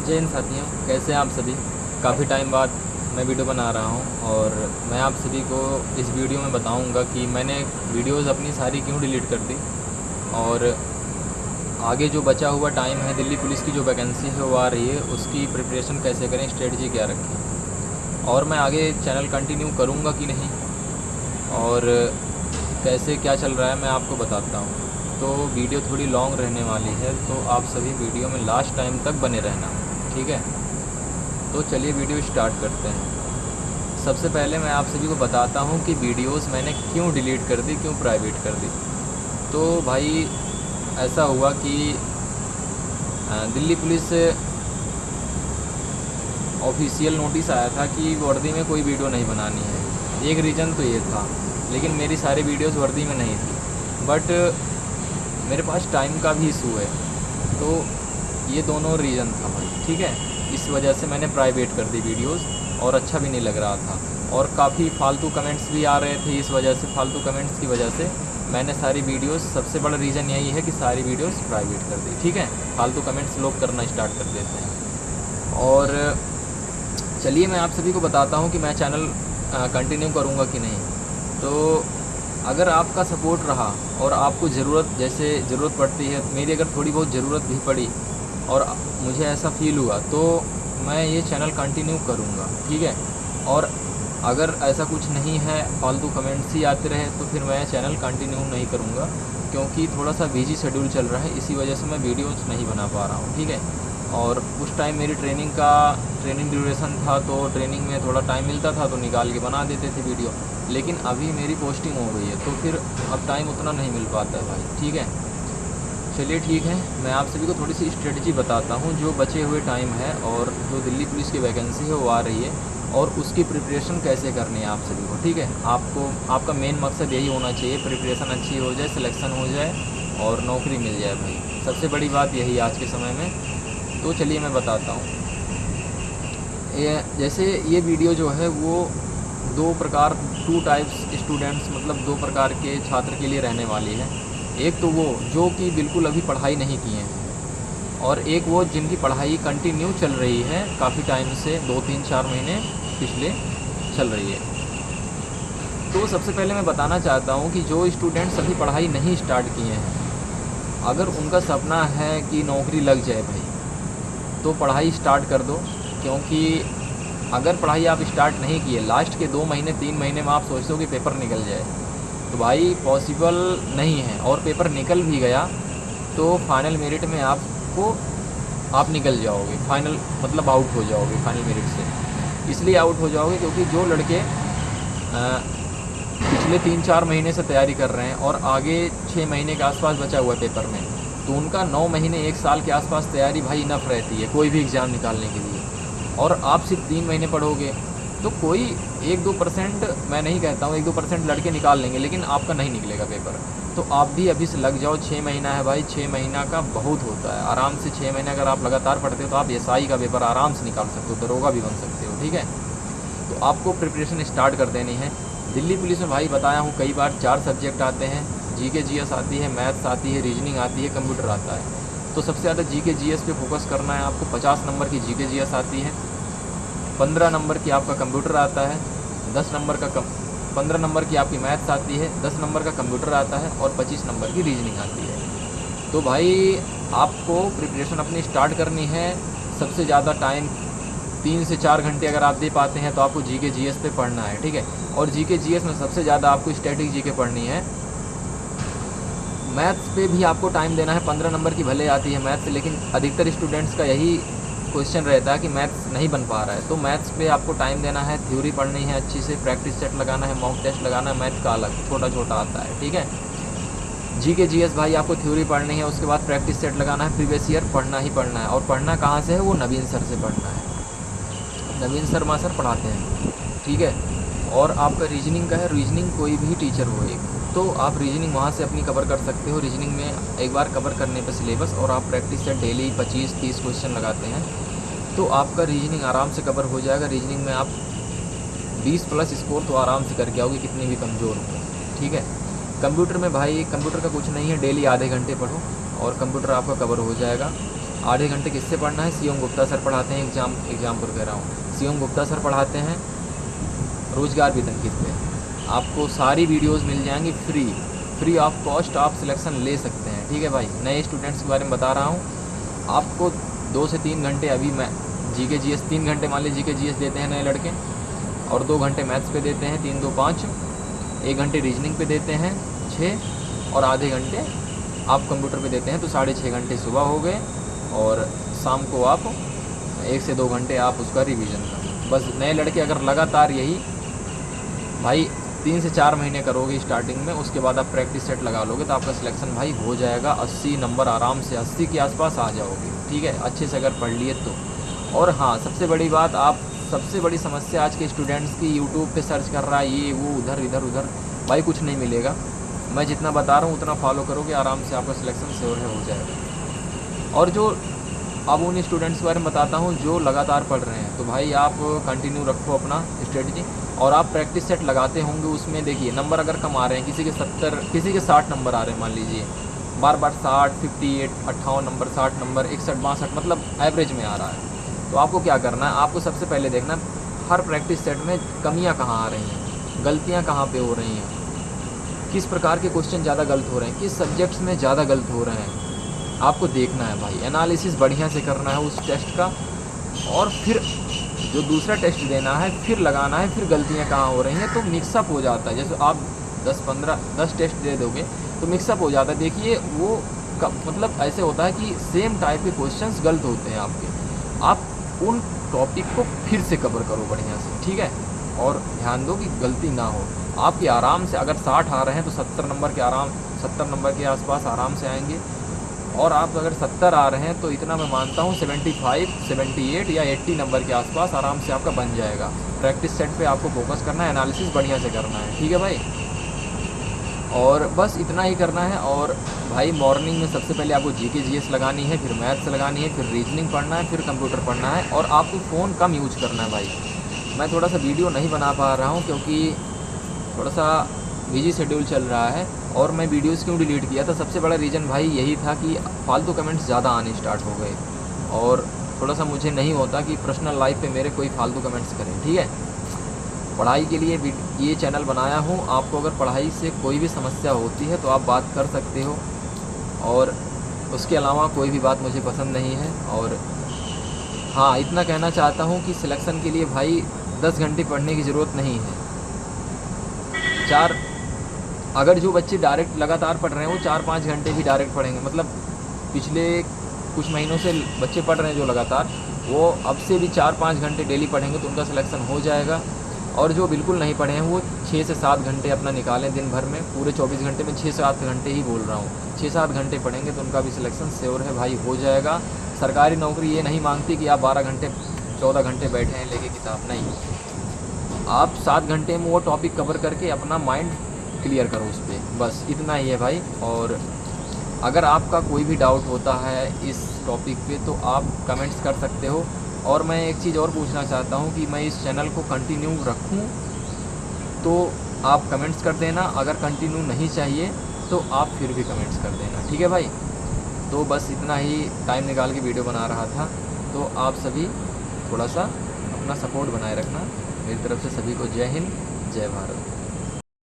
जय हिंद साथियों, कैसे हैं आप सभी। काफ़ी टाइम बाद मैं वीडियो बना रहा हूं और मैं आप सभी को इस वीडियो में बताऊंगा कि मैंने वीडियोस अपनी सारी क्यों डिलीट कर दी और आगे जो बचा हुआ टाइम है, दिल्ली पुलिस की जो वैकेंसी है वो आ रही है, उसकी प्रिपरेशन कैसे करें, स्ट्रेटजी क्या रखें और मैं आगे चैनल कंटिन्यू करूँगा कि नहीं और कैसे क्या चल रहा है मैं आपको बताता हूँ। तो वीडियो थोड़ी लॉन्ग रहने वाली है, तो आप सभी वीडियो में लास्ट टाइम तक बने रहना, ठीक है। तो चलिए वीडियो स्टार्ट करते हैं। सबसे पहले मैं आप सभी को बताता हूँ कि वीडियोस मैंने क्यों डिलीट कर दी, क्यों प्राइवेट कर दी। तो भाई ऐसा हुआ कि दिल्ली पुलिस ऑफिशियल नोटिस आया था कि वर्दी में कोई वीडियो नहीं बनानी है। एक रीज़न तो ये था, लेकिन मेरी सारी वीडियोस वर्दी में नहीं थी, बट मेरे पास टाइम का भी इशू है, तो ये दोनों रीज़न था भाई, ठीक है। इस वजह से मैंने प्राइवेट कर दी वीडियोस और अच्छा भी नहीं लग रहा था और काफ़ी फालतू कमेंट्स भी आ रहे थे। इस वजह से फालतू कमेंट्स की वजह से मैंने सारी वीडियोस, सबसे बड़ा रीज़न यही है कि सारी वीडियोस प्राइवेट कर दी, ठीक है। फालतू कमेंट्स लोग करना स्टार्ट कर देते हैं। और चलिए मैं आप सभी को बताता हूँ कि मैं चैनल कंटिन्यू करूँगा कि नहीं। तो अगर आपका सपोर्ट रहा और आपको जैसे ज़रूरत पड़ती है, मेरी अगर थोड़ी बहुत ज़रूरत भी पड़ी और मुझे ऐसा फ़ील हुआ तो मैं ये चैनल कंटिन्यू करूँगा, ठीक है। और अगर ऐसा कुछ नहीं है, फालतू कमेंट्स ही आते रहे, तो फिर मैं चैनल कंटिन्यू नहीं करूँगा, क्योंकि थोड़ा सा बिजी शेड्यूल चल रहा है, इसी वजह से मैं वीडियोस नहीं बना पा रहा हूँ, ठीक है। और उस टाइम मेरी ट्रेनिंग ड्यूरेशन था, तो ट्रेनिंग में थोड़ा टाइम मिलता था तो निकाल के बना देते थे वीडियो, लेकिन अभी मेरी पोस्टिंग हो गई है तो फिर अब टाइम उतना नहीं मिल पाता है भाई, ठीक है। चलिए ठीक है, मैं आप सभी को थोड़ी सी स्ट्रेटजी बताता हूँ जो बचे हुए टाइम है और जो दिल्ली पुलिस की वैकेंसी है वो आ रही है और उसकी प्रिपरेशन कैसे करनी है आप सभी को, ठीक है। आपका मेन मकसद यही होना चाहिए, प्रिपरेशन अच्छी हो जाए, सिलेक्शन हो जाए और नौकरी मिल जाए भाई, सबसे बड़ी बात यही आज के समय में। तो चलिए मैं बताता हूँ। जैसे ये वीडियो जो है वो टू टाइप्स स्टूडेंट्स, मतलब दो प्रकार के छात्र के लिए रहने वाली है। एक तो वो जो कि बिल्कुल अभी पढ़ाई नहीं किए हैं और एक वो जिनकी पढ़ाई कंटिन्यू चल रही है, काफ़ी टाइम से 2-3-4 महीने पिछले चल रही है। तो सबसे पहले मैं बताना चाहता हूँ कि जो स्टूडेंट्स अभी पढ़ाई नहीं स्टार्ट किए हैं, अगर उनका सपना है कि नौकरी लग जाए भाई, तो पढ़ाई स्टार्ट कर दो। क्योंकि अगर पढ़ाई आप स्टार्ट नहीं किए, लास्ट के 2 महीने 3 महीने में आप सोचते हो कि पेपर निकल जाए, तो भाई पॉसिबल नहीं है। और पेपर निकल भी गया तो फाइनल मेरिट में आप निकल जाओगे, फाइनल मतलब आउट हो जाओगे फाइनल मेरिट से। इसलिए आउट हो जाओगे क्योंकि जो लड़के पिछले 3-4 महीने से तैयारी कर रहे हैं और आगे 6 महीने के आसपास बचा हुआ है पेपर में, तो उनका 9 महीने 1 साल के आसपास तैयारी भाई इनफ रहती है कोई भी एग्ज़ाम निकालने के लिए। और आप सिर्फ 3 महीने पढ़ोगे तो कोई 1-2%, मैं नहीं कहता हूँ 1-2% लड़के निकाल लेंगे, लेकिन आपका नहीं निकलेगा पेपर। तो आप भी अभी से लग जाओ, 6 महीना है भाई, 6 महीना का बहुत होता है। आराम से 6 महीने अगर आप लगातार पढ़ते हो तो आप एसआई का पेपर आराम से निकाल सकते हो, दरोगा भी बन सकते हो, ठीक है। तो आपको प्रिपरेशन स्टार्ट कर देनी है। दिल्ली पुलिस में भाई बताया हूँ कई बार 4 सब्जेक्ट आते हैं, जीके जीएस आती है, मैथ्स आती है, रीजनिंग आती है, कंप्यूटर आता है। तो सबसे ज़्यादा जीके जीएस पे फोकस करना है आपको। 50 नंबर की जीके जीएस आती है, 15 नंबर की आपका कंप्यूटर आता है, 15 नंबर की आपकी मैथ्स आती है, 10 नंबर का कंप्यूटर आता है और 25 नंबर की रीजनिंग आती है। तो भाई आपको प्रिपरेशन अपनी स्टार्ट करनी है। सबसे ज़्यादा टाइम 3 से 4 घंटे अगर आप दे पाते हैं तो आपको जीके जीएस पे पढ़ना है, ठीक है। और जीके जीएस में सबसे ज़्यादा आपको स्टैटिक जीके पढ़नी है। मैथ्स पे भी आपको टाइम देना है, 15 नंबर की भले आती है मैथ्स, लेकिन अधिकतर स्टूडेंट्स का यही क्वेश्चन रहता है कि मैथ्स नहीं बन पा रहा है। तो मैथ्स पे आपको टाइम देना है, थ्योरी पढ़नी है अच्छी से, प्रैक्टिस सेट लगाना है, मॉक टेस्ट लगाना है, मैथ्स का अलग छोटा छोटा आता है, ठीक है। जीके जीएस भाई आपको थ्योरी पढ़नी है, उसके बाद प्रैक्टिस सेट लगाना है, प्रीवियस ईयर पढ़ना ही पढ़ना है। और पढ़ना कहाँ से है, वो नवीन सर से पढ़ना है, नवीन शर्मा सर पढ़ाते हैं, ठीक है। और आपका रीजनिंग का है, रीजनिंग कोई भी टीचर हो एक, तो आप रीजनिंग वहाँ से अपनी कवर कर सकते हो। रीजनिंग में एक बार कवर करने पर सिलेबस और आप प्रैक्टिस से डेली 25-30 क्वेश्चन लगाते हैं तो आपका रीजनिंग आराम से कवर हो जाएगा। रीजनिंग में आप 20+ स्कोर तो आराम से करके आओगे, कितनी भी कमज़ोर हो, ठीक है। कंप्यूटर में भाई, कंप्यूटर का कुछ नहीं है, डेली आधे घंटे पढ़ो और कंप्यूटर आपका कवर हो जाएगा। आधे घंटे किससे पढ़ना है? सीएम गुप्ता सर पढ़ाते हैं, एग्जाम्पल कह रहा हूँ, सीएम गुप्ता सर पढ़ाते हैं रोज़गार वेतन कित पे। आपको सारी वीडियोस मिल जाएंगी फ्री ऑफ कॉस्ट, आप सिलेक्शन ले सकते हैं। ठीक है भाई, नए स्टूडेंट्स के बारे में बता रहा हूँ। आपको 2 से 3 घंटे अभी मैं जीके जीएस 3 घंटे मान लीजिए जीके जीएस देते हैं नए लड़के, और 2 घंटे मैथ्स पे देते हैं 3 2 5, 1 घंटे रीजनिंग पे देते हैं 6, और आधे घंटे आप कंप्यूटर पे देते हैं, तो 6.5 घंटे सुबह हो गए, और शाम को आप 1 से 2 घंटे आप उसका रिवीजन करें। बस नए लड़के अगर लगातार यही भाई 3 से 4 महीने करोगे स्टार्टिंग में, उसके बाद आप प्रैक्टिस सेट लगा लोगे तो आपका सिलेक्शन भाई हो जाएगा। 80 नंबर आराम से 80 के आसपास आ जाओगे। ठीक है, अच्छे से अगर पढ़ लिए तो। और हाँ, सबसे बड़ी बात, आप सबसे बड़ी समस्या आज के स्टूडेंट्स की यूट्यूब पे सर्च कर रहा है ये वो, उधर इधर उधर, भाई कुछ नहीं मिलेगा। मैं जितना बता रहा हूँ उतना फॉलो करोगे, आराम से आपका सिलेक्शन श्योर है हो जाएगा। और जो अब उन स्टूडेंट्स के बारे में बताता हूँ जो लगातार पढ़ रहे हैं, तो भाई आप कंटिन्यू रखो अपना स्ट्रेटजी, और आप प्रैक्टिस सेट लगाते होंगे। उसमें देखिए नंबर अगर कम आ रहे हैं, किसी के 70, किसी के 60 नंबर आ रहे हैं मान लीजिए, बार 60, 58, 58 नंबर, 60 नंबर, 61, 62, मतलब एवरेज में आ रहा है। तो आपको क्या करना है, आपको सबसे पहले देखना हर प्रैक्टिस सेट में कमियां कहाँ आ रही हैं, गलतियां कहाँ पे हो रही हैं, किस प्रकार के क्वेश्चन ज़्यादा गलत हो रहे हैं, किस सब्जेक्ट्स में ज़्यादा गलत हो रहे हैं, आपको देखना है भाई। एनालिसिस बढ़िया से करना है उस टेस्ट का, और फिर जो दूसरा टेस्ट देना है फिर लगाना है, फिर गलतियाँ कहाँ हो रही हैं, तो मिक्सअप हो जाता है। जैसे आप 10 टेस्ट दे दोगे तो मिक्सअप हो जाता है। देखिए वो मतलब ऐसे होता है कि सेम टाइप के क्वेश्चंस गलत होते हैं आपके, आप उन टॉपिक को फिर से कवर करो बढ़िया से। ठीक है, और ध्यान दो कि गलती ना हो आपकी। आराम से अगर 60 आ रहे हैं तो 70 नंबर के आसपास आराम से आएंगे, और आप अगर 70 आ रहे हैं तो इतना मैं मानता हूँ 75, 78 या 80 नंबर के आसपास आराम से आपका बन जाएगा। प्रैक्टिस सेट पे आपको फोकस करना है, एनालिसिस बढ़िया से करना है। ठीक है भाई, और बस इतना ही करना है। और भाई मॉर्निंग में सबसे पहले आपको जीके जीएस लगानी है, फिर मैथ्स लगानी है, फिर रीजनिंग पढ़ना है, फिर कंप्यूटर पढ़ना है, और आपको फ़ोन कम यूज करना है भाई। मैं थोड़ा सा वीडियो नहीं बना पा रहा हूँ क्योंकि थोड़ा सा बिजी शेड्यूल चल रहा है, और मैं वीडियोस क्यों डिलीट किया था, सबसे बड़ा रीज़न भाई यही था कि फालतू कमेंट्स ज़्यादा आने स्टार्ट हो गए, और थोड़ा सा मुझे नहीं होता कि पर्सनल लाइफ पे मेरे कोई फालतू कमेंट्स करें। ठीक है, पढ़ाई के लिए ये चैनल बनाया हूँ। आपको अगर पढ़ाई से कोई भी समस्या होती है तो आप बात कर सकते हो, और उसके अलावा कोई भी बात मुझे पसंद नहीं है। और हाँ, इतना कहना चाहता हूँ कि सिलेक्शन के लिए भाई 10 घंटे पढ़ने की ज़रूरत नहीं है। अगर जो बच्चे डायरेक्ट लगातार पढ़ रहे हैं वो 4-5 घंटे भी डायरेक्ट पढ़ेंगे, मतलब पिछले कुछ महीनों से बच्चे पढ़ रहे हैं जो लगातार, वो अब से भी 4-5 घंटे डेली पढ़ेंगे तो उनका सिलेक्शन हो जाएगा। और जो बिल्कुल नहीं पढ़े हैं वो 6 से 7 घंटे अपना निकालें दिन भर में, पूरे 24 घंटे में 6 से 7 घंटे ही बोल रहा हूँ, 6-7 घंटे पढ़ेंगे तो उनका भी सिलेक्शन श्योर है भाई, हो जाएगा। सरकारी नौकरी ये नहीं मांगती कि आप 12 घंटे 14 घंटे बैठे हैं लेके किताब, नहीं, आप 7 घंटे में वो टॉपिक कवर करके अपना माइंड क्लियर करो उस पर, बस इतना ही है भाई। और अगर आपका कोई भी डाउट होता है इस टॉपिक पे तो आप कमेंट्स कर सकते हो। और मैं एक चीज़ और पूछना चाहता हूँ कि मैं इस चैनल को कंटिन्यू रखूँ तो आप कमेंट्स कर देना, अगर कंटिन्यू नहीं चाहिए तो आप फिर भी कमेंट्स कर देना। ठीक है भाई, तो बस इतना ही टाइम निकाल के वीडियो बना रहा था, तो आप सभी थोड़ा सा अपना सपोर्ट बनाए रखना। मेरी तरफ से सभी को जय हिंद, जय भारत।